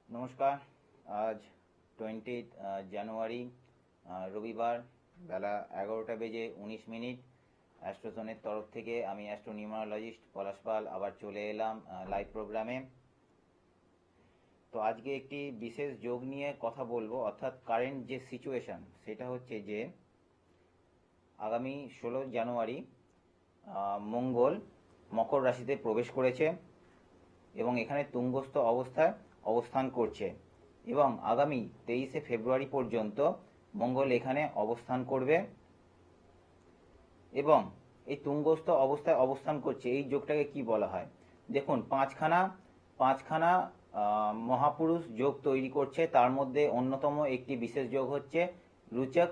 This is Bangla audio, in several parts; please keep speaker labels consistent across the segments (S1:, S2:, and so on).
S1: নমস্কার। আজ 20 জানুয়ারি, রবিবার, বেলা 11টা বেজে 19 মিনিট। অ্যাস্ট্রোজোনের তরফ থেকে আমি অ্যাস্ট্রো নিউমারোলজিস্ট পলাশ পাল আবার চলে এলাম লাইভ প্রোগ্রামে। তো আজকে একটি বিশেষ যোগ নিয়ে কথা বলবো, অর্থাৎ কারেন্ট যে সিচুয়েশান সেটা হচ্ছে যে আগামী 16 জানুয়ারি মঙ্গল মকর রাশিতে প্রবেশ করেছে এবং এখানে তুঙ্গস্থ অবস্থায় অবস্থান করছে এবং আগামী 23শে ফেব্রুয়ারি পর্যন্ত মঙ্গল এখানে অবস্থান করবে এবং এই তুঙ্গস্থ অবস্থায় অবস্থান করছে। এই যোগটাকে কি বলা হয়? দেখুন, পাঁচখানা মহাপুরুষ যোগ তৈরি করছে। তার মধ্যে অন্যতম একটি বিশেষ যোগ হচ্ছে রুচক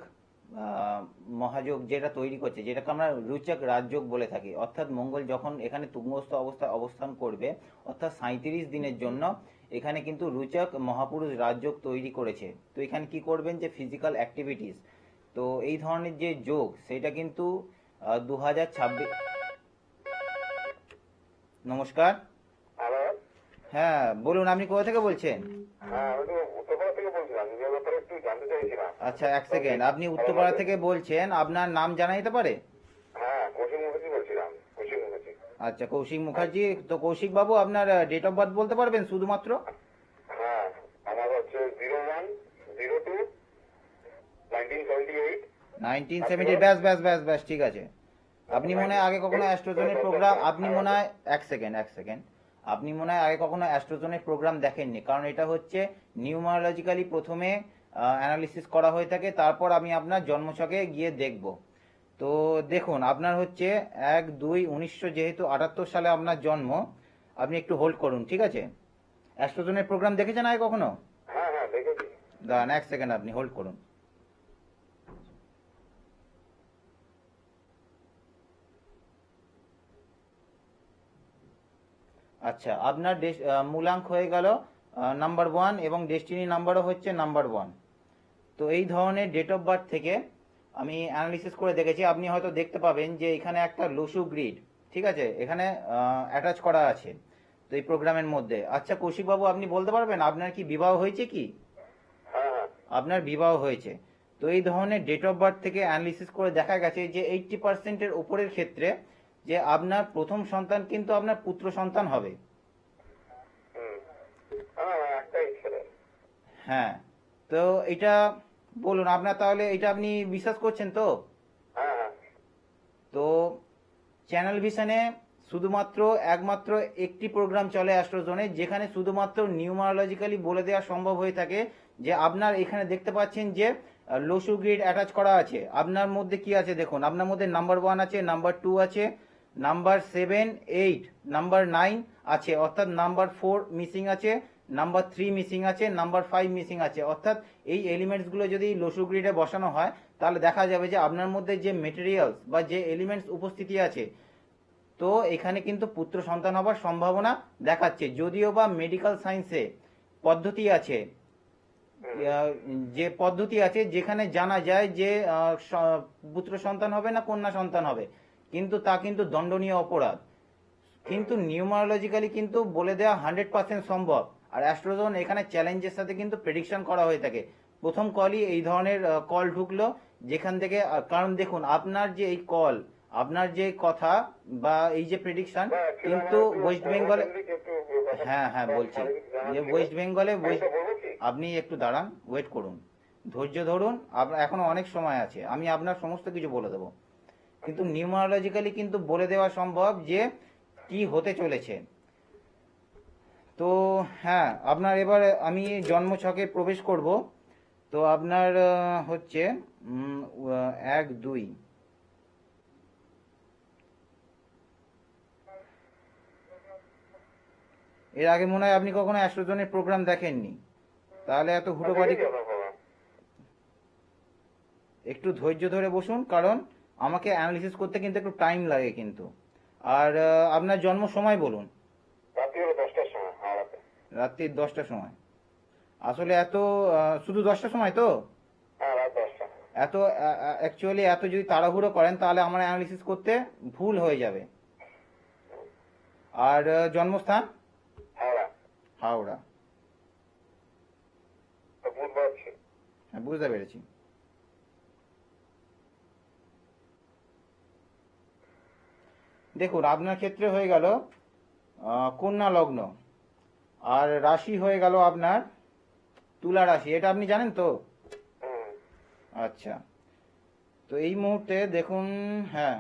S1: মহাযোগ, যেটা তৈরি করছে, যেটাকে আমরা রুচক রাজযোগ বলে থাকি। অর্থাৎ মঙ্গল যখন এখানে তুঙ্গস্থ অবস্থায় অবস্থান করবে, অর্থাৎ 37 দিনের জন্য এখানে কিন্তু রুচক মহাপুরুষ রাজযোগ তৈরি করেছে। তো এখানে কি করবেন, যে ফিজিক্যাল অ্যাক্টিভিটিস। তো এই ধরনের যে যোগ সেটা কিন্তু 2026। নমস্কার।
S2: হ্যালো।
S1: হ্যাঁ বলুন, আপনি কোথা থেকে বলছেন?
S2: হ্যাঁ, আমি তো উত্তরপাড়া থেকে বলছিলাম, নিজের ব্যাপারে একটু জানতে চাইছিলাম।
S1: আচ্ছা, এক সেকেন্ড। আপনি উত্তরপাড়া থেকে বলছেন, আপনার নাম জানা যেতে পারে?
S2: হ্যাঁ, কৌশিক মুখার্জি বলছিলাম। কৌশিক মুখার্জি।
S1: আচ্ছা, কৌশিক মুখার্জি। তো কৌশিক বাবু, আপনার ডেট অফ বার্থ বলতে পারবেন শুধুমাত্র?
S2: হ্যাঁ, আমার হচ্ছে 0102 1978।
S1: 1970। ব্যাস ব্যাস ব্যাস ব্যাস, ঠিক আছে। আপনি মনে হয় আগে কখনো অ্যাস্ট্রোজনের প্রোগ্রাম, আপনি মনে হয় এক সেকেন্ড আপনি মনে হয় আগে কখনো অ্যাস্ট্রোজনের প্রোগ্রাম দেখেননি, কারণ এটা হচ্ছে নিউমারোলজিক্যালি প্রথমে অ্যানালিসিস করা হয়ে থাকে, তারপর আমি আপনার জন্মছকে গিয়ে দেখব। তো দেখুন, আপনার হচ্ছে 1-2-1900, যেহেতু 78 সালে আপনার জন্ম, আপনি একটু হোল্ড করুন, ঠিক আছে? অ্যাস্ট্রোজনের প্রোগ্রাম দেখেছেন আগে কখনো?
S2: হ্যাঁ হ্যাঁ, দেখেছি।
S1: দাঁড়ান এক সেকেন্ড, আপনি হোল্ড করুন। আচ্ছা, আপনার মূলাঙ্ক হয়ে গেল নাম্বার 1 এবং ডেস্টিনি নাম্বারও হচ্ছে নাম্বার 1। তো এই ধরনের ডেট অফ বার্থ থেকে আমি অ্যানালিসিস করে দেখেছি। আপনি হয়তো দেখতে পাবেন যে এখানে একটা লসু গ্রিড, ঠিক আছে, এখানে অ্যাটাচ করা আছে তো এই প্রোগ্রামের মধ্যে। আচ্ছা কৌশিকবাবু, আপনি বলতে পারবেন আপনার কি বিবাহ হয়েছে কি?
S2: হ্যাঁ হ্যাঁ।
S1: আপনার বিবাহ হয়েছে। তো এই ধরনের ডেট অফ বার্থ থেকে অ্যানালিসিস করে দেখা গেছে যে 80%-এর উপরের ক্ষেত্রে যে আপনার প্রথম সন্তান কিন্তু আপনার পুত্র সন্তান হবে।
S2: হুম। হ্যাঁ, একটাই ছেলে।
S1: হ্যাঁ। তো এটা বলুন, আপনার তাহলে এটা আপনি বিশ্বাস করছেন তো?
S2: হ্যাঁ হ্যাঁ।
S1: তো চ্যানেল ভিশনে শুধুমাত্র একমাত্র একটি প্রোগ্রাম চলে অ্যাস্ট্রোজোনে, যেখানে শুধুমাত্র নিউমারোলজিক্যালি বলে দেওয়া সম্ভব হয়ে থাকে যে আপনার এখানে দেখতে পাচ্ছেন যে লসু গ্রিড অ্যাটাচ করা আছে। আপনার মধ্যে কি আছে দেখুন, আপনার মধ্যে নাম্বার 1 আছে, নাম্বার 2 আছে, নাম্বার 7, 8, নাম্বার 9 আছে, অর্থাৎ নাম্বার 4 মিসিং আছে, নাম্বার 3 মিসিং আছে, নাম্বার 5 মিসিং আছে। অর্থাৎ এই এলিমেন্টসগুলো যদি লসু গ্রিডে বসানো হয়, তাহলে দেখা যাবে যে আপনার মধ্যে যে মেটেরিয়ালস বা যে এলিমেন্টস উপস্থিতি আছে, তো এখানে কিন্তু পুত্র সন্তান হবার সম্ভাবনা দেখাচ্ছে। যদিও বা মেডিকেল সায়েন্সে পদ্ধতি আছে, যে পদ্ধতি আছে যেখানে জানা যায় যে পুত্র সন্তান হবে না কন্যা সন্তান হবে, কিন্তু তা কিন্তু দণ্ডনীয় অপরাধ। কিন্তু নিউমারোলজিক্যালি কিন্তু বলে দেওয়া 100% সম্ভব। আর অ্যাস্ট্রোজোন এখানে চ্যালেঞ্জের সাথে কিন্তু প্রেডিকশন করা হয়ে থাকে। প্রথম কলই এই ধরনের কল ঢুকলো, যেখান থেকে কারণ দেখুন, আপনার যে এই কল, আপনার যে কথা বা এই যে প্রেডিকশন, কিন্তু ওয়েস্ট বেঙ্গলে। হ্যাঁ হ্যাঁ বলছি যে ওয়েস্ট বেঙ্গলে আপনি একটু দাঁড়ান, ওয়েট করুন, ধৈর্য ধরুন, আপনার এখনো অনেক সময় আছে, আমি আপনার সমস্ত কিছু বলে দেবো। কিন্তু নিউমারোলজিক্যালি কিন্তু বলে দেওয়া সম্ভব যে কি হতে চলেছে। তো হ্যাঁ, আপনার এবার আমি জন্মছকে প্রবেশ করব। তো আপনার হচ্ছে 1-2। এর আগে মনে হয় আপনি কখনো অ্যাস্ট্রোজনের প্রোগ্রাম দেখেননি, তাহলে এত হুটোপাটি। একটু ধৈর্য ধরে বসুন, কারণ আমাকে অ্যানালিসিস করতে কিন্তু একটু টাইম লাগে কিন্তু। আর আপনার জন্ম সময় বলুন।
S2: রাত্রি হলো 10টার সময়, হাওড়াতে।
S1: রাত্রি 10টার সময়? আসলে এত শুধু 10টার সময় তো?
S2: হ্যাঁ, রাত 10টা।
S1: এত অ্যাকচুয়ালি এত যদি তাড়াহুড়ো করেন তাহলে আমার অ্যানালিসিস করতে ভুল হয়ে যাবে। আর জন্মস্থান?
S2: হাওড়া।
S1: হাওড়া। হ্যাঁ, বুঝতে পেরেছি। দেখুন আপনার ক্ষেত্রে হয়ে গেল কন্যা লগ্ন, আর রাশি হয়ে গেল আপনার তুলা রাশি, এটা আপনি জানেন তো?
S2: হুম।
S1: আচ্ছা, তো এই মুহূর্তে দেখুন, হ্যাঁ,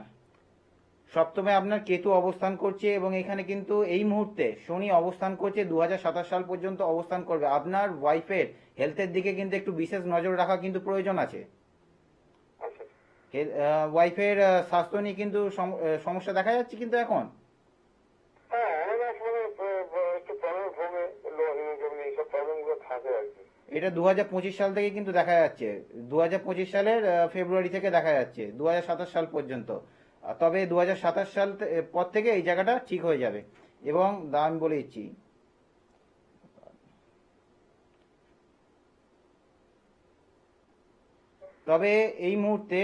S1: সপ্তমে আপনার কেতু অবস্থান করছে এবং এখানে কিন্তু এই মুহূর্তে শনি অবস্থান করছে, 2027 সাল পর্যন্ত অবস্থান করবে। আপনার ওয়াইফের হেলথের দিকে কিন্তু একটু বিশেষ নজর রাখা কিন্তু প্রয়োজন আছে।
S2: আচ্ছা।
S1: ওয়াইফের স্বাস্থ্য নিয়ে কিন্তু সমস্যা দেখা যাচ্ছে কিন্তু এখন।
S2: হ্যাঁ, অনেক মানে একটু প্রবলেম হবে, হিমোগ্লোবিন এইসব প্রবলেম গুলো থাকে আর কি।
S1: এটা 2025 সাল থেকে কিন্তু দেখা যাচ্ছে, 2025 সালের ফেব্রুয়ারি থেকে দেখা যাচ্ছে 2027 সাল পর্যন্ত। তবে 2027 সাল পর থেকে এই জায়গাটা ঠিক হয়ে যাবে। এবং আমি বলে দিচ্ছি, তবে এই মুহূর্তে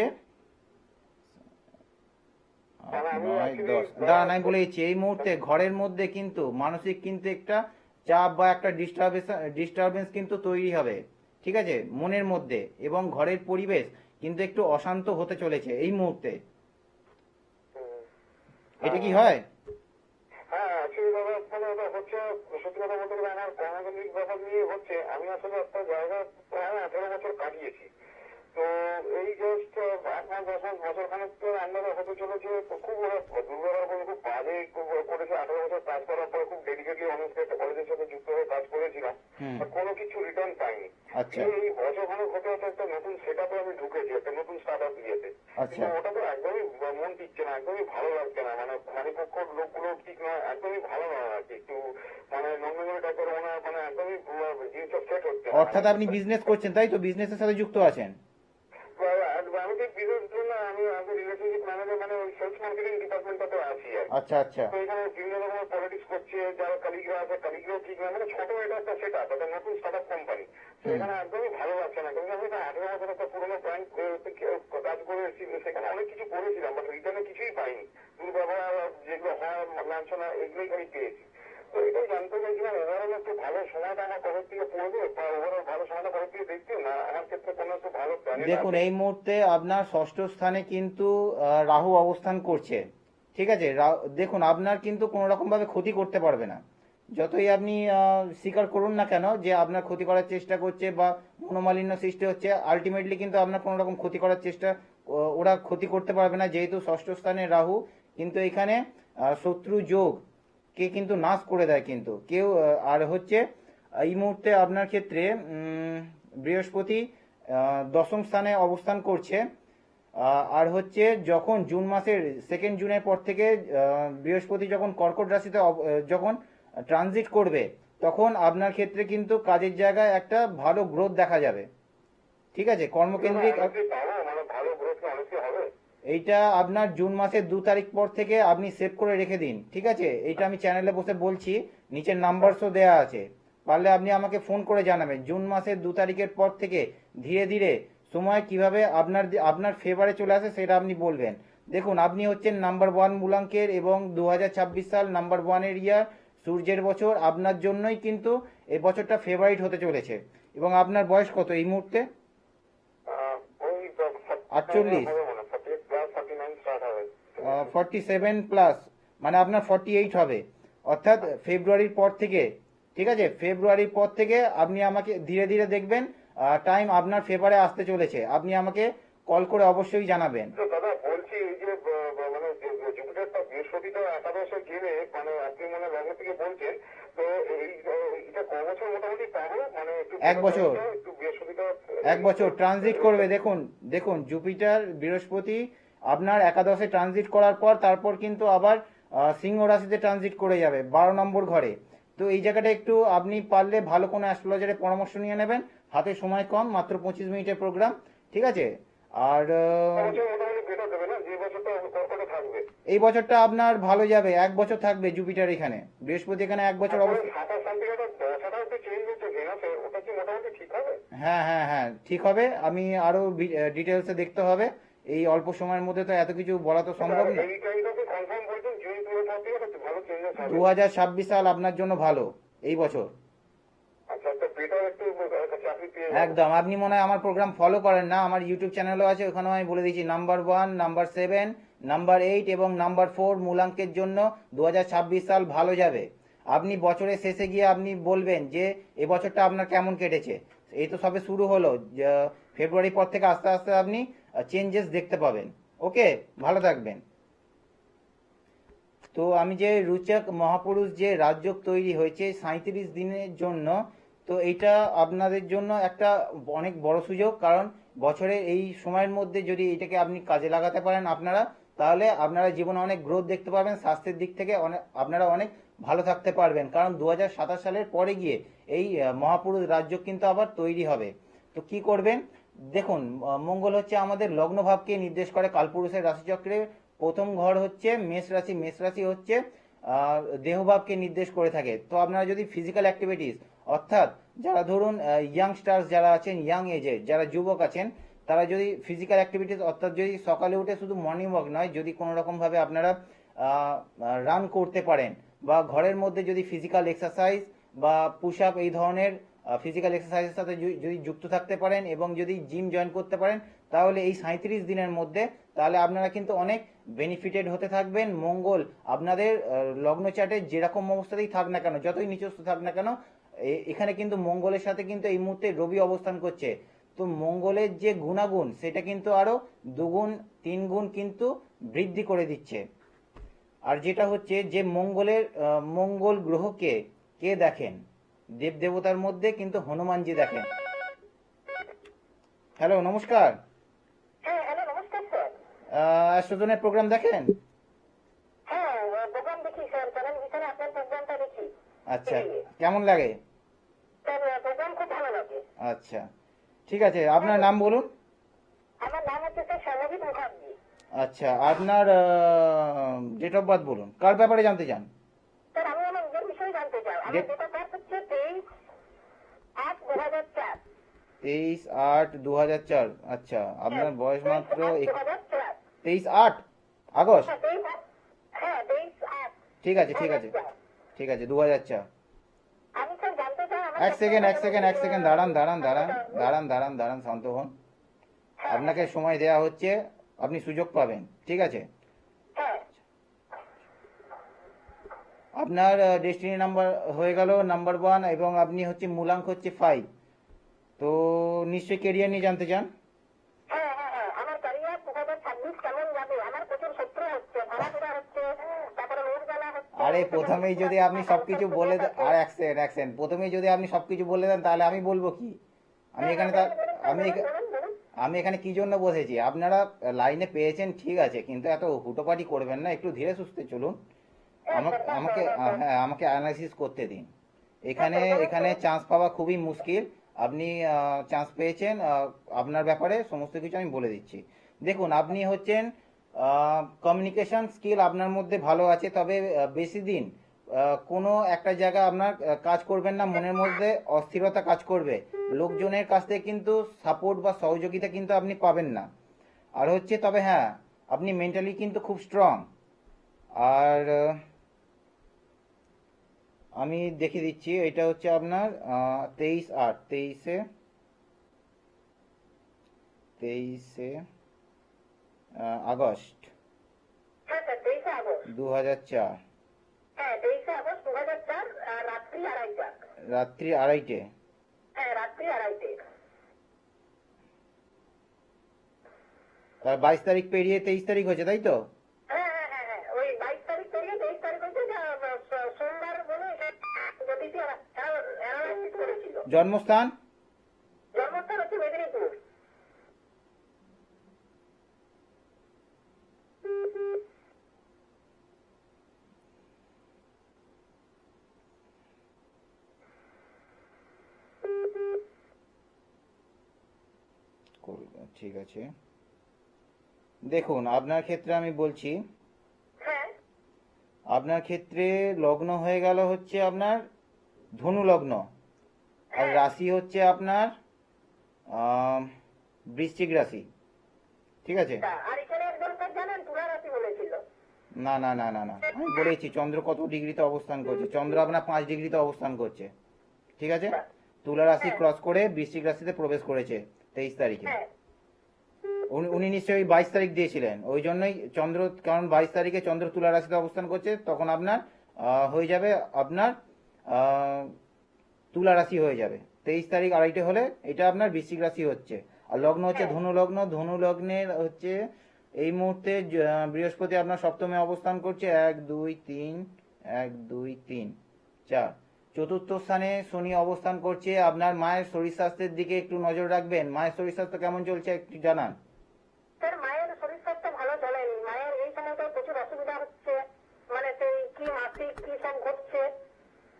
S1: নয় 10 দাঁড়ান, আমি বলে দিচ্ছি, এই মুহূর্তে ঘরের মধ্যে কিন্তু মানসিক কিন্তু একটা চাপ বা একটা ডিস্টারবেন্স কিন্তু তৈরি হবে, ঠিক আছে, মনের মধ্যে, এবং ঘরের পরিবেশ কিন্তু একটু অশান্ত হতে চলেছে এই মুহূর্তে।
S2: হুম।
S1: এটা কি হয়?
S2: হ্যাঁ, অ্যাকচুয়ালি দাদা মানে ওটা হচ্ছে, সত্যি কথা বলতে গেলে আমার কর্মকেন্দ্রিক ব্যাপার নিয়ে হচ্ছে। আমি আসলে একটা জায়গা প্রায় 18 বছর কাটিয়েছি। তো এই জাস্ট 8-9 বছর খানেক তো আন্ডারে হতে চলেছে। তো খুব ওরা দুর্ব্যবহার করে, খুব বাজে করেছে। 18 বছর কাজ করার পরে খুব ডেডিকেটলি অনেক একটা কলেজের সাথে যুক্ত হয়ে কাজ করেছিলাম,
S1: হুম।
S2: আর কোনো কিছু রিটার্ন পাইনি।
S1: আচ্ছা
S2: এই বছর খানেক হতে হতে একটা নতুন সেট আপে আমি ঢুকেছি, একটা নতুন স্টার্ট আপ দিয়েছে।
S1: আচ্ছা
S2: কিন্তু ওটা তো একদমই মন টিকছে না, একদমই ভালো লাগছে না। মানে পক্ষের লোকগুলো ঠিক নয়, একদমই ভালো নয় আর কি। একটু মানে নন্দনগুলো টাইপের মনে হয়, মানে একদমই জিনিসটা সেট হচ্ছে না।
S1: অর্থাৎ আপনি বিজনেস করছেন, তাই তো? বিজনেসের সাথে যুক্ত আছেন?
S2: আমি যে বিজনেস জন্য আমি রিলেশনশিপ ম্যানেজার, মানে ওই সেলস মার্কেটিং ডিপার্টমেন্টটাতে আছি আর কি।
S1: আচ্ছা আচ্ছা।
S2: তো এখানে বিভিন্ন রকমের পলিটিক্স করছে, যারা কালিগরা আছে কালিগরাও ঠিক নয়। মানে ছোট এটা একটা সেট আপ, একটা নতুন স্টার্ট আপ কোম্পানি। তো এখানে একদমই ভালো লাগছে না, কিন্তু আমি 18 বছর একটা পুরোনো ব্যাংক কাজ করে এসেছি। সেখানে অনেক কিছু করেছিলাম, বাট রিটার্নে কিছুই পাইনি। দুর্ব্যবহার যেগুলো হয়, লাঞ্ছনা, এগুলোই আমি পেয়েছি। তো এটাই জানতে চাইছিলাম, ওভারঅল একটু ভালো সময়টা আমার কবে থেকে পড়বে, বা ওভারঅল ভালো সময়টা কবে থেকে দেখতে না আমার ক্ষেত্রে কোনো একটু ভালো প্ল্যানেট
S1: দেখুন,
S2: আছে।
S1: এই মুহূর্তে আপনার ষষ্ঠ স্থানে কিন্তু রাহু অবস্থান করছে, ঠিক আছে। দেখুন, আপনার কিন্তু কোনো রকম ভাবে ক্ষতি করতে পারবে না। যতই আপনি স্বীকার করুন না কেন যে আপনার ক্ষতি করার চেষ্টা করছে বা মনোমালিন্য সৃষ্টি হচ্ছে, আলটিমেটলি কিন্তু আপনার কোনো রকম ক্ষতি করার চেষ্টা ওরা ক্ষতি করতে পারবে না, যেহেতু ষষ্ঠ স্থানে রাহু কিন্তু এখানে শত্রু যোগ কে কিন্তু নাশ করে দেয় কিন্তু কেউ। আর হচ্ছে এই মুহূর্তে আপনার ক্ষেত্রে বৃহস্পতি দশম স্থানে অবস্থান করছে। আর হচ্ছে যখন জুন মাসের 2 জুনের পর থেকে বৃহস্পতি যখন কর্কট রাশিতে যখন ট্রানজিট করবে, তখন আপনার ক্ষেত্রে কিন্তু কাজের জায়গায় একটা ভালো গ্রোথ দেখা যাবে, ঠিক আছে, কর্মকেন্দ্রিক।
S2: মানে ভালো গ্রোথ অনেকই হবে।
S1: এইটা আপনার জুন মাসের 2 তারিখ পর থেকে আপনি সেভ করে রেখে দিন, ঠিক আছে। এইটা আমি চ্যানেলে বসে বলছি, নিচের নাম্বারসও দেয়া আছে, পারলে আপনি আমাকে ফোন করে জানাবেন। জুন মাসের 2 তারিখের পর থেকে ধীরে ধীরে সময় কিভাবে আপনার ফেভারে চলে আসে সেটা আপনি বলবেন। দেখুন, আপনি হচ্ছেন নাম্বার 1 মূলাঙ্কের এবং 2026 সাল নাম্বার 1-এর ইয়ার, সূর্যের বছর। আপনার জন্যই কিন্তু এই বছরটা ফেভারিট হতে চলেছে। এবং আপনার বয়স কত এই মুহূর্তে?
S2: ওই
S1: 48।
S2: 49 স্টার্ট হবে।
S1: 47 প্লাস, মানে আপনার 48 হবে। অর্থাৎ ফেব্রুয়ারির পর থেকে, ঠিক আছে, ফেব্রুয়ারির পর থেকে আপনি আমাকে ধীরে ধীরে দেখবেন টাইম আপনার ফেভারে আসতে চলেছে। আপনি আমাকে কল করে অবশ্যই জানাবেন।
S2: তো দাদা বলছি, এই যে মানে জুপিটারটা বৃহস্পতিটা একাদশে গেলে, মানে আপনি মানে লগ্ন থেকে বলছেন, তো এটা ক বছর মোটামুটি পাবো? মানে একটু
S1: 1 বছর।
S2: একটু বৃহস্পতিটা
S1: 1 বছর ট্রানজিট করবে। দেখুন দেখুন, জুপিটার বৃহস্পতি আপনার একাদশে ট্রানজিট করার পর তারপর কিন্তু আবার সিংহ রাশিতে ট্রানজিট করে যাবে 12 নম্বর ঘরে। তো এই জায়গাটা একটু আপনি পারলে ভালো কোনো অ্যাস্ট্রোলজারের পরামর্শ নিয়ে নেবেন। হাতে সময় কম, মাত্র 25 মিনিটের প্রোগ্রাম, ঠিক আছে। আর
S2: মোটামুটি বেটার দেবে না, যে বছরটা কর্কটে থাকবে?
S1: এই বছরটা আপনার ভালো যাবে, 1 বছর থাকবে জুপিটার এখানে, বৃহস্পতি এখানে 1 বছর অবস্থা।
S2: 27 সাল থেকে একটা দশাটা একটু চেঞ্জ হচ্ছে ভেনাসে, ওটা কি মোটামুটি ঠিক হবে?
S1: হ্যাঁ হ্যাঁ হ্যাঁ, ঠিক হবে। আমি আরো ডিটেলসে দেখতে হবে, এই অল্প সময়ের মধ্যে তো এত কিছু বলা তো সম্ভব না।
S2: এই টাইমটাকে কনফার্ম বলছেন, জুন 2 পর থেকে একটা ভালো চেঞ্জেস হবে?
S1: 2026 সাল আপনার জন্য ভালো এই বছর।
S2: আচ্ছা, একটা বেটার একটু চাকরি আপনি পেয়ে যাবেন।
S1: একদম। আপনি মনে হয় আমার প্রোগ্রাম ফলো করেন না, আমার ইউটিউব চ্যানেলও আছে, ওখানেও আমি বলে দিয়েছি নাম্বার 1, নাম্বার 7, নাম্বার 8 এবং নাম্বার 4 মূলাঙ্কের জন্য 2026 সাল ভালো যাবে। আপনি বছরের শেষে গিয়ে আপনি বলবেন যে এবছরটা আপনার কেমন কেটেছে। এই তো সবে শুরু হলো, ফেব্রুয়ারি পর থেকে আস্তে আস্তে আপনি চেঞ্জেস দেখতে পাবেন। ওকে, ভালো থাকবেন। তো আমি যে রুচক মহাপুরুষ যে রাজযোগ তৈরি হয়েছে 37 দিনের জন্য, তো এইটা আপনাদের জন্য একটা অনেক বড় সুযোগ। কারণ বছরের এই সময়ের মধ্যে যদি এটাকে আপনি কাজে লাগাতে পারেন আপনারা, তাহলে আপনারা জীবনে অনেক গ্রোথ দেখতে পাবেন, স্বাস্থ্যের দিক থেকে অনেক আপনারা অনেক ভালো থাকতে পারবেন। কারণ 2027 সালের পরে গিয়ে এই মহাপুরুষ রাজযোগ কিন্তু আবার তৈরি হবে। তো কি করবেন দেখুন, মঙ্গল হচ্ছে আমাদের লগ্ন ভাবকে নির্দেশ করে কালপুরুষের রাশিচক্রে। প্রথম ঘর হচ্ছে মেষ রাশি, মেষ রাশি হচ্ছে দেহভাবকে নির্দেশ করে থাকে। তো আপনারা যদি ফিজিক্যাল অ্যাক্টিভিটিস, অর্থাৎ যারা ধরুন ইয়াংস্টার্স যারা আছেন, ইয়াং এজের যারা যুবক আছেন, তারা যদি ফিজিক্যাল অ্যাক্টিভিটিস অর্থাৎ যদি সকালে উঠে শুধু মর্নিং ওয়াক নয়, যদি কোনো রকমভাবে আপনারা রান করতে পারেন, বা ঘরের মধ্যে যদি ফিজিক্যাল এক্সারসাইজ বা পুশ আপ এই ধরনের ফিজিক্যাল এক্সারসাইজের সাথে যদি যুক্ত থাকতে পারেন এবং যদি জিম জয়েন করতে পারেন, তাহলে এই 37 দিনের মধ্যে তাহলে আপনারা কিন্তু অনেক বেনিফিটেড হতে থাকবেন। মঙ্গল আপনাদের লগ্ন চার্টে যেরকম অবস্থাতেই থাক না কেন, যতই নিচস্থ থাক না কেন, এখানে কিন্তু মঙ্গলের সাথে কিন্তু এই মুহূর্তে রবি অবস্থান করছে। তো মঙ্গলের যে গুণাগুণ সেটা কিন্তু আরো 2 গুণ 3 গুণ কিন্তু বৃদ্ধি করে দিচ্ছে। আর যেটা হচ্ছে যে মঙ্গল গ্রহকে কে দেখেন, দেব দেবতার মধ্যে কিন্তু হনুমানজি দেখেন। হ্যালো, নমস্কার।
S2: হ্যাঁ, হ্যালো, নমস্কার স্যার।
S1: অ্যাস্ট্রোজনের প্রোগ্রাম দেখেন?
S2: হ্যাঁ, প্রোগ্রাম দেখি স্যার, টেলিভিশনে আপনার প্রোগ্রামটা দেখি।
S1: আচ্ছা, কেমন লাগে?
S2: স্যার, প্রোগ্রাম খুব ভালো লাগে।
S1: আচ্ছা, ঠিক আছে। আপনার নাম বলুন।
S2: আমার নাম হচ্ছে স্যার সৌরজিৎ মুখার্জি।
S1: আচ্ছা, আপনার ডেট অফ বার্থ বলুন, কার ব্যাপারে জানতে চান?
S2: স্যার, আমি আমার নিজের বিষয়ে জানতে চাই। আমার
S1: ডেট
S2: ডেট অফ বার্থ হচ্ছে 23/8/2004।
S1: 23/8/2004। আচ্ছা, আপনার বয়স মাত্র
S2: 23/8/2004।
S1: 23/8 আগস্ট।
S2: হ্যাঁ, 23/8।
S1: ঠিক আছে, ঠিক আছে, ঠিক আছে, 2004।
S2: আমি স্যার জানতে চাই আমার
S1: এক সেকেন্ড, দাঁড়ান, শান্ত হন। আপনাকে সময় দেয়া হচ্ছে, আপনি সুযোগ পাবেন, ঠিক আছে?
S2: হ্যাঁ,
S1: আপনার ডেস্টিনি নাম্বার হয়ে গেল নাম্বার 1 এবং আপনি হচ্ছে মূলাঙ্ক হচ্ছে 5। তো নিশ্চয়ই কেরিয়ার নিয়ে জানতে চান।
S2: হ্যাঁ, হ্যাঁ, হ্যাঁ। আমার ক্যারিয়ার 2026 কেমন যাবে? আমার প্রচুর শত্রু হচ্ছে, ভাড়াফেরা হচ্ছে, তারপরে রোগ জ্বালা হচ্ছে।
S1: আরে প্রথমেই যদি আপনি সবকিছু বলে আর এক সেকেন্ড, প্রথমেই যদি আপনি সবকিছু বলে দেন তাহলে আমি বলবো কি? আমি এখানে আমি এখানে কি জন্য বসেছি? আপনারা লাইনে পেয়েছেন ঠিক আছে, কিন্তু এত হুটোপাটি করবেন না, একটু ধীরে সুস্থে চলুন। আমাকে অ্যানালাইসিস করতে দিন। এখানে চান্স পাওয়া খুবই মুশকিল। আপনি চান্স পেয়েছেন, আপনার ব্যাপারে সমস্ত কিছু আমি বলে দিচ্ছি। দেখুন, আপনি হচ্ছেন কমিউনিকেশন স্কিল আপনার মধ্যে ভালো আছে, তবে বেশি দিন কোনো একটা জায়গা আপনার কাজ করবেন না, মনের মধ্যে অস্থিরতা কাজ করবে। লোকজনের কাছ থেকে কিন্তু সাপোর্ট বা সহযোগিতা কিন্তু আপনি পাবেন না। আর হচ্ছে, তবে হ্যাঁ, আপনি মেন্টালি কিন্তু খুব স্ট্রং। আর আমি দেখিয়ে দিচ্ছি, এটা হচ্ছে আপনার 23/8 আগস্ট
S2: হ্যাঁ স্যার, 23 আগস্ট।
S1: 2004
S2: হ্যাঁ, 23 আগস্ট 2004, রাত্রি 2:30টা।
S1: রাত্রি 2:30টে।
S2: হ্যাঁ, রাত্রি 2:30টে।
S1: তার 22 তারিখ পেরিয়ে 23 তারিখ হচ্ছে, তাই তো?
S2: হ্যাঁ, হ্যাঁ, হ্যাঁ, হ্যাঁ। ওই 22 তারিখ থেকে 23 তারিখ হচ্ছে, সোমবার বলে জ্যোতিষী অ্যানালাইসিস করেছিল।
S1: জন্মস্থান?
S2: জন্মস্থান হচ্ছে মেদিনীপুর।
S1: ঠিক আছে, দেখুন আপনার ক্ষেত্রে আমি বলছি,
S2: হ্যাঁ,
S1: আপনার ক্ষেত্রে লগ্ন হয়ে গেল হচ্ছে আপনার ধনু লগ্ন, আর রাশি হচ্ছে আপনার বৃশ্চিক রাশি, ঠিক আছে?
S2: আর এখানে একজন স্যার জানেন তুলা রাশি বলেছিল।
S1: না, আমি বলেছি চন্দ্র কত ডিগ্রিতে অবস্থান করছে। চন্দ্র আপনার 5 ডিগ্রিতে অবস্থান করছে, ঠিক আছে? তুলা রাশি
S2: হ্যাঁ।
S1: ক্রস করে বৃশ্চিক রাশিতে প্রবেশ করেছে 23 তারিখে।
S2: হ্যাঁ।
S1: উনি নিশ্চয়ই 22 তারিখ দিয়েছিলেন, ওই জন্যই চন্দ্র, কারণ 22 তারিখে চন্দ্র তুলা রাশিতে অবস্থান করছে, তখন আপনার হয়ে যাবে আপনার আহ, তুলা রাশি হয়ে যাবে 23 তারিখ 2:30 হলে, এটা আপনার বৃশ্চিক রাশি হচ্ছে। আর লগ্ন হচ্ছে
S2: হ্যাঁ।
S1: ধনু লগ্ন। ধনু লগ্নের হচ্ছে এই মুহূর্তে বৃহস্পতি আপনার সপ্তমে অবস্থান করছে, 1 2 3, 1 2 3 4। চতুর্থ স্থানে শনি অবস্থান করছে। আপনার মায়ের শরীর স্বাস্থ্যের দিকে একটু নজর রাখবেন। মায়ের শরীর স্বাস্থ্য কেমন চলছে একটু জানান।
S2: স্যার, মায়ের শরীর স্বাস্থ্য ভালো চলেনি। মায়ের এই সময়টা প্রচুর অসুবিধা হচ্ছে, মানে সেই কি মাসিক কি সব ঘটছে।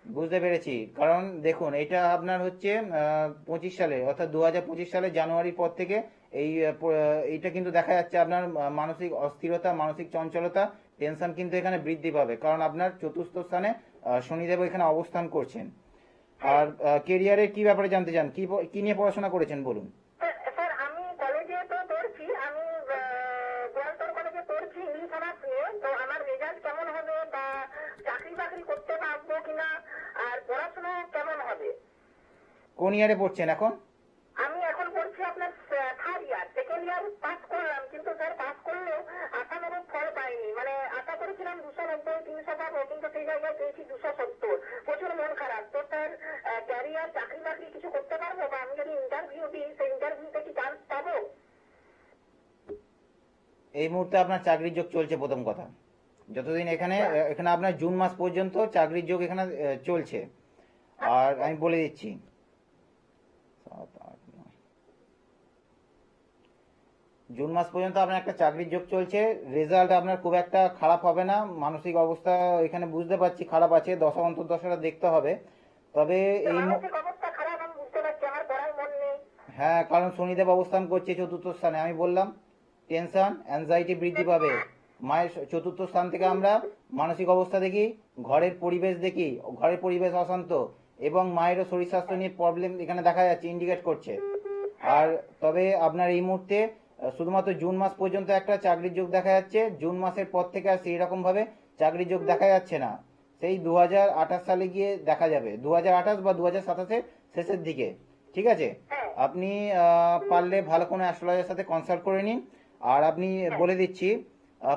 S1: বুঝতে পেরেছি, কারণ দেখুন এটা আপনার হচ্ছে 25 সালে, অর্থাৎ 2025 সালে জানুয়ারির পর থেকে এই এইটা কিন্তু দেখা যাচ্ছে আপনার মানসিক অস্থিরতা, মানসিক চঞ্চলতা, টেনশন কিন্তু এখানে বৃদ্ধি পাবে, কারণ আপনার চতুর্থ স্থানে শনিদেব এখানে অবস্থান করছেন। আর কেরিয়ারের কি ব্যাপারে জানতে চান, কি নিয়ে পড়াশোনা করেছেন বলুন।
S2: স্যার, আমি কলেজে তো পড়ছি, আমি গোয়ালতোড় কলেজে পড়ছি ইংলিশ অনার্স নিয়ে। তো আমার রেজাল্ট কেমন হবে, বা চাকরি বাকরি করতে পারবো কিনা, আর পড়াশোনা কেমন হবে?
S1: কোন ইয়ারে পড়ছেন এখন?
S2: আমি এখন পড়ছি আপনার third year. Second year pass করলাম, কিন্তু স্যার পাস করলেও আশানুরূপ ফল পাইনি। মানে আশা করেছিলাম 290, 300 পাবো, কিন্তু সেই জায়গায় পেয়েছি 270। প্রচুর মন খারাপ। তো স্যার, ক্যারিয়ার চাকরি বাকরি কিছু করতে পারবো, বা আমি যদি ইন্টারভিউ দিই সেই ইন্টারভিউতে কি চান্স পাবো?
S1: এই মুহূর্তে আপনার চাকরির যোগ চলছে প্রথম কথা। যতদিন এখানে এখানে আপনার জুন মাস পর্যন্ত চাকরির যোগ এখানে চলছে। আর আমি বলে দিচ্ছি 7 8 9 জুন মাস পর্যন্ত আপনার একটা চাকরির যোগ চলছে। রেজাল্ট আপনার খুব একটা খারাপ হবে না। মানসিক অবস্থা এখানে বুঝতে পারছি খারাপ আছে, দশা অন্তর্দশাটা দেখতে হবে। তবে এই
S2: মানসিক অবস্থা খারাপ আমি বুঝতে পারছি, আমার পড়ার মন নেই।
S1: হ্যাঁ, কারণ শনিদেব অবস্থান করছে চতুর্থ স্থানে, আমি বললাম টেনশন অ্যাংজাইটি বৃদ্ধি পাবে। মায়ের চতুর্থ স্থান থেকে আমরা মানসিক অবস্থা দেখি, ঘরের পরিবেশ দেখি, ঘরের পরিবেশ অশান্ত, এবং মায়েরও শরীর স্বাস্থ্য নিয়ে প্রবলেম এখানে দেখা যাচ্ছে, ইন্ডিকেট করছে। আর তবে আপনার এই মুহূর্তে শুধুমাত্র জুন মাস পর্যন্ত একটা চাকরির যোগ দেখা যাচ্ছে। জুন মাসের পর থেকে আর সেই রকম ভাবে চাকরির যোগ দেখা যাচ্ছে না। সেই 2028 সালে গিয়ে দেখা যাবে, 2028 বা 2027 শেষের দিকে। ঠিক আছে, আপনি পারলে ভালো কোনো অ্যাস্ট্রোলজারের সাথে কনসাল্ট করে নিন। আর আপনি বলে দিচ্ছি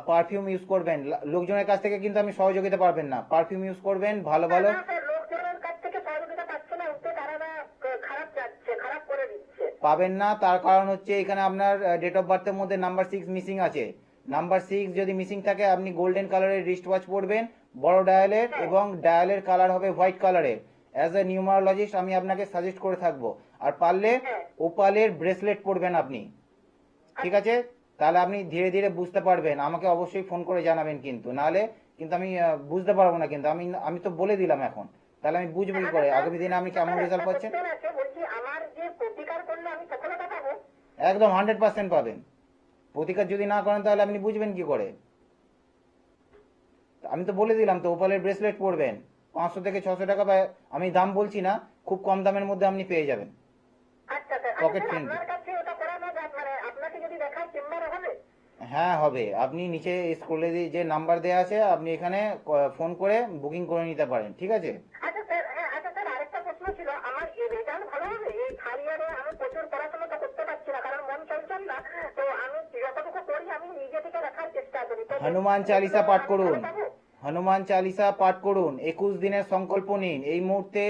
S1: পারফিউম ইউজ করবেন। লোকজনের কাছ থেকে কিন্তু আমি সহযোগিতা পাবেন না। পারফিউম ইউজ করবেন ভালো ভালো।
S2: না স্যার, লোকজনের কাছ থেকে সহযোগিতা পাচ্ছে না, উল্টে তারা খারাপ যাচ্ছে, খারাপ করে দিচ্ছে।
S1: পাবেন না, তার কারণ হচ্ছে এখানে আপনার ডেট অফ বার্থের মধ্যে নাম্বার 6 মিসিং আছে। নাম্বার 6 যদি মিসিং থাকে, আপনি গোল্ডেন কালারের রিস্ট ওয়াচ পরবেন, বড় ডায়ালের, এবং ডায়ালের কালার হবে হোয়াইট কালারের। অ্যাজ এ নিউমারোলজিস্ট আমি আপনাকে সাজেস্ট করে থাকবো। আর পারলে ওপালের ব্রেসলেট পরবেন আপনি। ঠিক আছে, তাহলে আপনি ধীরে ধীরে বুঝতে পারবেন। আমাকে অবশ্যই ফোন করে জানাবেন, কিন্তু নাহলে কিন্তু আমি বুঝতে পারবো না। কিন্তু আমি তো বলে দিলাম এখন, তাহলে আমি বুঝবো কি করে আগামী দিনে আমি কেমন রেজাল্ট পাচ্ছেন।
S2: বলছি, আমার যে প্রতিকার করলে আমি সফলতা পাবো?
S1: একদম 100% পাবেন। প্রতিকার যদি না করেন তাহলে আপনি বুঝবেন কি করে। আমি তো বলে দিলাম তো, ওপালের ব্রেসলেট পরবেন, 500 থেকে 600 টাকা, বা আমি দাম বলছি না, খুব কম দামের মধ্যে আপনি পেয়ে যাবেন,
S2: আচ্ছা স্যার,
S1: পকেট ফ্রেন্ডলি।
S2: আপনার কাছে ওটা করানো যায়? মানে আপনাকে যদি দেখাই চেম্বারে হবে?
S1: হ্যাঁ হবে, আপনি নিচে স্ক্রলে যে নাম্বার দেওয়া আছে, আপনি এখানে ফোন করে বুকিং করে নিতে পারেন। ঠিক আছে।
S2: আচ্ছা স্যার, হ্যাঁ, আচ্ছা স্যার, আরেকটা প্রশ্ন ছিল। আমার রেজাল্ট ভালো হবে? এই থার্ড ইয়ারে আমি প্রচুর পড়াশোনা তো করতে পারছি না, কারণ মন চঞ্চল না। তো আমি যতটুকু করি আমি নিজে থেকে রাখার চেষ্টা করি। তো
S1: হনুমান চালিসা পাঠ করুন,
S2: ভালো পাবো?
S1: হনুমান চালিসা পাঠ করুন। 21 দিনের সংকল্প নিন। এই মুহূর্তে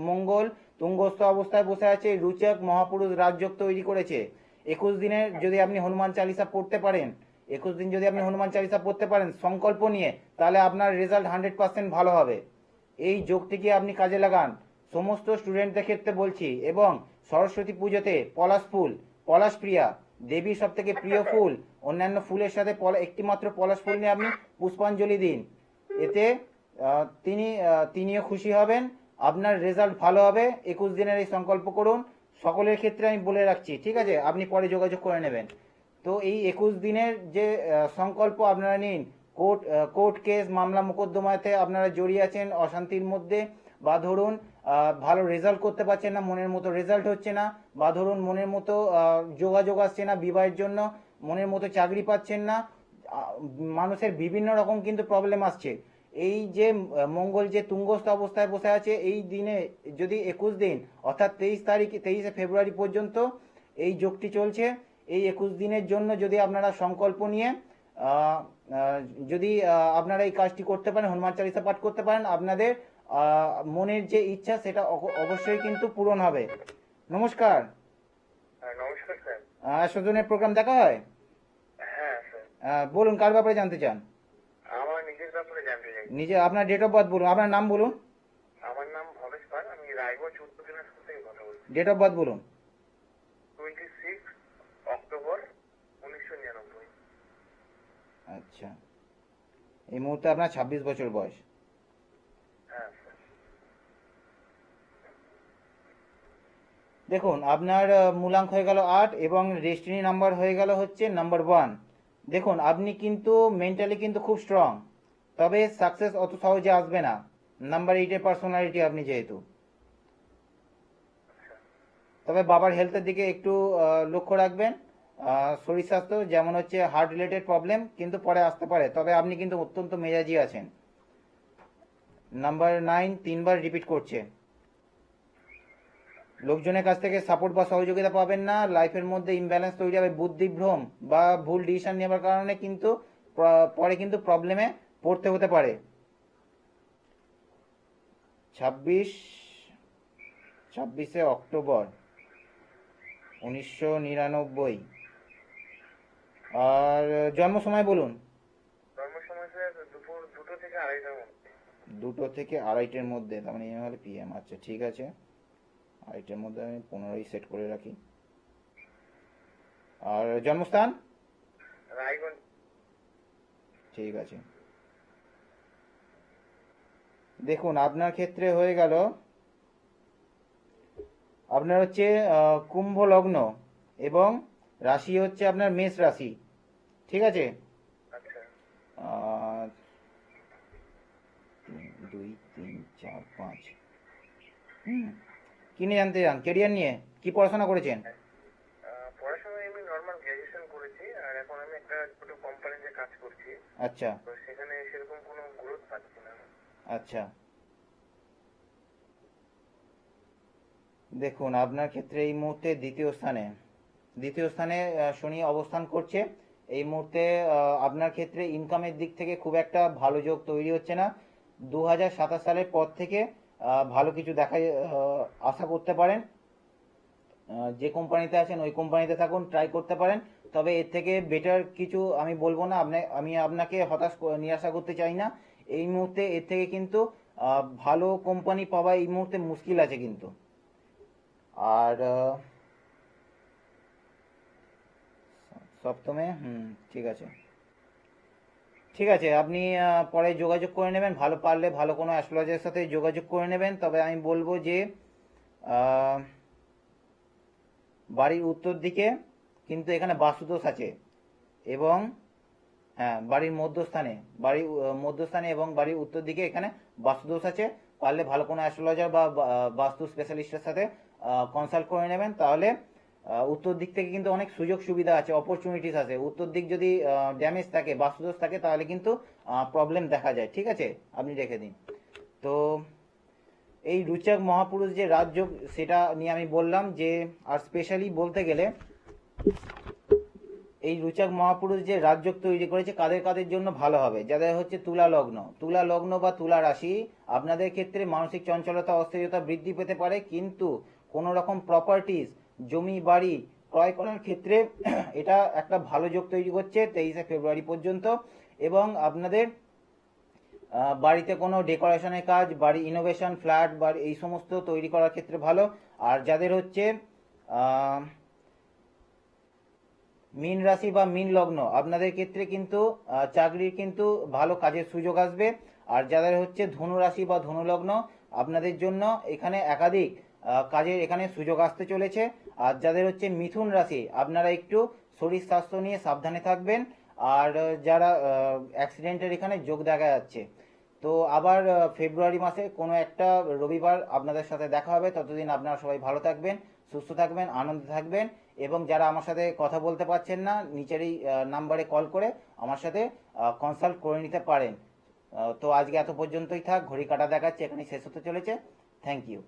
S1: মঙ্গল তুঙ্গস্থ অবস্থায় বসে আছে, রুচক মহাপুরুষ রাজযোগ তৈরি করেছে। 21 দিনের যদি আপনি হনুমান চালিসা পড়তে পারেন, 21 দিন যদি আপনি হনুমান চালিসা পড়তে পারেন সংকল্প নিয়ে, তাহলে আপনার রেজাল্ট 100% ভালো হবে। এই যোগটিকে আপনি কাজে লাগান, সমস্ত স্টুডেন্টদের ক্ষেত্রে বলছি। এবং সরস্বতী পুজোতে পলাশ ফুল, পলাশ প্রিয়া দেবীর সব থেকে প্রিয় ফুল, অন্যান্য ফুলের সাথে একটি মাত্র পলাশ ফুল নিয়ে আপনি পুষ্পাঞ্জলি দিন। এতে তিনিও খুশি হবেন, আপনার রেজাল্ট ভালো হবে। 21 দিনের এই সংকল্প করুন। সকলের ক্ষেত্রে আমি বলে রাখছি, ঠিক আছে, আপনি পরে যোগাযোগ করে নেবেন। তো এই 21 দিনের যে সংকল্প আপনারা নিন। কোর্ট কেস মামলা মোকদ্দমাতে আপনারা জড়িয়ে আছেন অশান্তির মধ্যে, বা ধরুন ভালো রেজাল্ট করতে পারছেন না, মনের মতো রেজাল্ট হচ্ছে না, বা ধরুন মনের মতো যোগাযোগ আসছে না বিবাহের জন্য, মনের মতো চাকরি পাচ্ছেন না, মানুষের বিভিন্ন রকম কিন্তু প্রবলেম আসছে। এই যে মঙ্গল যে তুঙ্গস্থ অবস্থায় বসে আছে, এই দিনে যদি 21 দিন অর্থাৎ 23 ফেব্রুয়ারি পর্যন্ত এই যোগটি চলছে। এই 21 দিনের জন্য যদি আপনারা সংকল্প নিয়ে আহ, আহ, যদি আপনারা এই কাজটি করতে পারেন, হনুমান চালিসা পাঠ করতে পারেন, আপনাদের মনের যে ইচ্ছা সেটা অবশ্যই কিন্তু পূরণ হবে। নমস্কার।
S2: নমস্কার স্যার।
S1: সুজনের প্রোগ্রাম দেখা হয়?
S2: হ্যাঁ স্যার,
S1: বলুন কার ব্যাপারে জানতে চান?
S2: আমার নিজের ব্যাপারে জানতে চাই।
S1: নিজে আপনার ডেট অফ বার্থ বলুন, আপনার নাম বলুন।
S2: আমার নাম ভবেশ পাল, আমি রায়গঞ্জ উত্তর দিনাজপুর থেকে কথা বলছি।
S1: ডেট অফ বার্থ বলুন।
S2: 26 অক্টোবর 1999।
S1: আচ্ছা, এই মুহূর্তে আপনার 26 বছর বয়স।
S2: হ্যাঁ স্যার।
S1: দেখুন আপনার মূলাঙ্ক হয়ে গেল 8 এবং ডেস্টিনি নাম্বার হয়ে গেল হচ্ছে নাম্বার 1। দেখুন আপনি কিন্তু মেন্টালি কিন্তু খুব স্ট্রং, তবে সাকসেস অত সহজে আসবে না। নাম্বার 8 পার্সোনালিটি আপনি যেহেতু, তবে বাবার হেলথের দিকে একটু লক্ষ্য রাখবেন। শরীর স্বাস্থ্য যেমন হচ্ছে হার্ট রিলেটেড প্রবলেম কিন্তু পরে আসতে পারে, তবে আপনি কিন্তু অত্যন্ত মেজাজি আছেন। নাম্বার 9 3বার রিপিট করছে। লোকজনের কাছ থেকে সাপোর্ট বা সহযোগিতা পাবেন না, লাইফের মধ্যে ইমব্যালেন্স তৈরি হবে, বুদ্ধিভ্রম বা ভুল ডিসিশন নেওয়ার কারণে কিন্তু পরে কিন্তু প্রবলেমে পড়তে হতে পারে। 26 অক্টোবর 1999। আর জন্ম সময় বলুন।
S2: জন্ম সময় স্যার দুপুর 2টো থেকে 2:30টার মধ্যে।
S1: 2টো থেকে 2:30টার মধ্যে, তার মানে এই হলে পিএম। আচ্ছা ঠিক আছে, 2:30টার মধ্যে আমি 15ই সেট করে রাখি। আর জন্মস্থান?
S2: রায়গঞ্জ।
S1: ঠিক আছে। দেখুন আপনার ক্ষেত্রে হয়ে গেল, আপনার হচ্ছে কুম্ভ লগ্ন এবং রাশি হচ্ছে আপনার মেষ রাশি। ঠিক আছে।
S2: আচ্ছা।
S1: 2 3 4 5। কি নিয়ে জানতে চান? কেরিয়ার নিয়ে কি পড়াশোনা করেছেন?
S2: পড়াশোনা এমনি নর্মাল গ্র্যাজুয়েশন করেছি, আর এখন আমি একটা ছোট কোম্পানিতে কাজ করছি।
S1: আচ্ছা
S2: তো সেখানে সেরকম কোনো গ্রোথ পাচ্ছি না।
S1: আচ্ছা। দেখুন আপনার ক্ষেত্রে এই মুহূর্তে দ্বিতীয় স্থানে শনি অবস্থান করছে। এই মুহূর্তে আপনার ক্ষেত্রে ইনকামের দিক থেকে খুব একটা ভালো যোগ তৈরি হচ্ছে না। 2027 সালের পর থেকে ভালো কিছু আশা করতে পারেন। যে কোম্পানিতে আছেন ওই কোম্পানিতে থাকুন, ট্রাই করতে পারেন, তবে এর থেকে বেটার কিছু আমি বলবো না। আমি আপনাকে নিরাশা করতে চাই না। এই মুহূর্তে এর থেকে কিন্তু ভালো কোম্পানি পাওয়া এই মুহূর্তে মুশকিল আছে কিন্তু। আর সপ্তমে ঠিক আছে, ঠিক আছে। আপনি পরে যোগাযোগ করে নেবেন, ভালো পারলে ভালো কোনো অ্যাস্ট্রোলজারের সাথে যোগাযোগ করে নেবেন। তবে আমি বলবো যে বাড়ির উত্তর দিকে কিন্তু এখানে বাস্তুদোষ আছে, এবং হ্যাঁ বাড়ির মধ্যস্থানে এবং বাড়ির উত্তর দিকে এখানে বাস্তুদোষ আছে। পারলে ভালো কোনো অ্যাস্ট্রোলজার বা বাস্তু স্পেশালিস্টের সাথে কনসাল্ট করে নেবেন, তাহলে উত্তর দিক থেকে কিন্তু অনেক সুযোগ সুবিধা আছে, অপরচুনিটিস আছে। উত্তর দিক যদি ড্যামেজ থাকে, বাস্তুদোষ থাকে, তাহলে কিন্তু প্রবলেম দেখা যায়। ঠিক আছে, আপনি রেখে দিন। তো এই রুচক মহাপুরুষ যে রাজযোগ, সেটা নিয়ে আমি বললাম যে, আর স্পেশালি বলতে গেলে এই রুচক মহাপুরুষ যে রাজযোগ তৈরি করেছে, কাদের কাদের জন্য ভালো হবে? যাদের হচ্ছে তুলা লগ্ন বা তুলা রাশি, আপনাদের ক্ষেত্রে মানসিক চঞ্চলতা, অস্থিরতা বৃদ্ধি পেতে পারে, কিন্তু কোনো রকম প্রপার্টিজ, জমি বাড়ি ক্রয় করার ক্ষেত্রে এটা একটা ভালো যোগ তৈরি করছে 23 ফেব্রুয়ারি পর্যন্ত। এবং আপনাদের বাড়িতে কোনো ডেকোরেশনের কাজ, বাড়ি ইনোভেশন, ফ্ল্যাট বাড়ি এই সমস্ত তৈরি করার ক্ষেত্রে ভালো। আর যাদের হচ্ছে মীন রাশি বা মীন লগ্ন, আপনাদের ক্ষেত্রে কিন্তু চাকরির কিন্তু ভালো কাজের সুযোগ আসবে। আর যাদের হচ্ছে ধনু রাশি বা ধনু লগ্ন, আপনাদের জন্য এখানে একাধিক কাজের এখানে সুযোগ আসতে চলেছে। আর যাদের হচ্ছে মিথুন রাশি, আপনারা একটু শরীর স্বাস্থ্য নিয়ে সাবধানে থাকবেন। আর যারা অ্যাক্সিডেন্টের এখানে যোগ দেখা যাচ্ছে। তো আবার ফেব্রুয়ারি মাসে কোনো একটা রবিবার আপনাদের সাথে দেখা হবে। ততদিন আপনারা সবাই ভালো থাকবেন, সুস্থ থাকবেন, আনন্দে থাকবেন। এবং যারা আমার সাথে কথা বলতে পারছেন না, নিচের এই নাম্বারে কল করে আমার সাথে কনসাল্ট করে নিতে পারেন। তো আজকে এত পর্যন্তই থাক, ঘড়ি কাটা দেখাচ্ছে, এখানে শেষ হতে চলেছে। Thank you.